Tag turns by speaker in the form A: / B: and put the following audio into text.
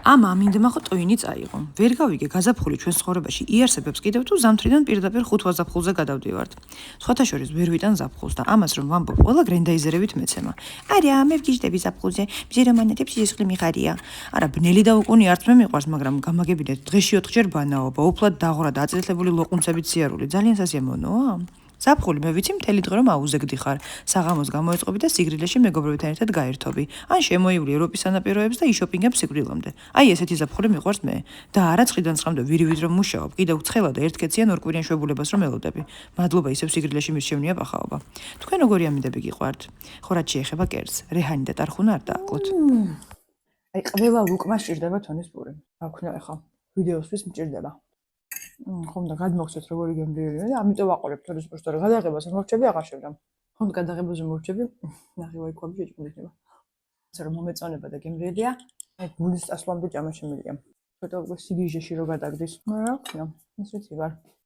A: ამ ამინდმა ხო ტოინი წაიღო. ვერ გავიგე გაზაფხული ჩვენს ცხოვრებაში იარსებებს კიდევ თუ ზამთრიდან პირდაპირ 5 ზაფხულზე გადავდივართ. სხვათა შორის ვერ ვიტან ზაფხულს და ამას რომ ვამბობ, ყველა გრენდაიზერებით მეცემა. არა, მე ვგიჟდები ზაფხულზე, მზირა მონეტებს სიცოცხლე მიხარია. არა, ბნელი და უკუნი არც მე მიყვარს, მაგრამ გამაგებინეთ, დღეში 4-ჯერ ბანაობა, უფლად დაღვრა და აწეთლებული ლოყუნცებით სიარული, ძალიან სასიამოვნოა. ზაფხული მე ვიცი მთელი დღე რომ აუზეგდი ხარ. საღამოს გამოეწყობი და სიგრილეში მეგობრებთან ერთად გაერთობი. ან შემოივლი ევროპის სანაპიროებს და იშოპინგებ სიკვდილამდე. აი ესეთი ზაფხული მიყვარს მე. და არა წრიდან წრამდე ვირივით რომ მუშაობ, კიდევ ცხელა და ერთკეციან ორკვირიან შვებულებას რომ ელოდები. მადლობა ისევ სიგრილეში მირჩევნია პახაობა. თქვენ როგორი ამინდები გიყვართ? ხო რაც შეეხება კერძს, რეჰანი და ტარხუნა არ დააკლოთ.
B: აი ყველა ლუკმა სჭირდება თონის პური. აქვნა ახლა ვიდეოსთვის მჭირდება. ხომ და გადმოგცეთ როგორი გემრიელია და ამიტომ ვაყოლებ თორის პურს და გადაღებას მორჩები აღარ შევდამ. ხომ გადაღებაზე მორჩები ნახევარი კვები შეჭმდება. ასე რომ მომეწონება და გემრიელია. აი გულის წასვლამდე ჭამა შემიძლია. ცოტა უკვე სიგიჟეში რო გადაგდის. რა ქვია, ისეთი ვარ.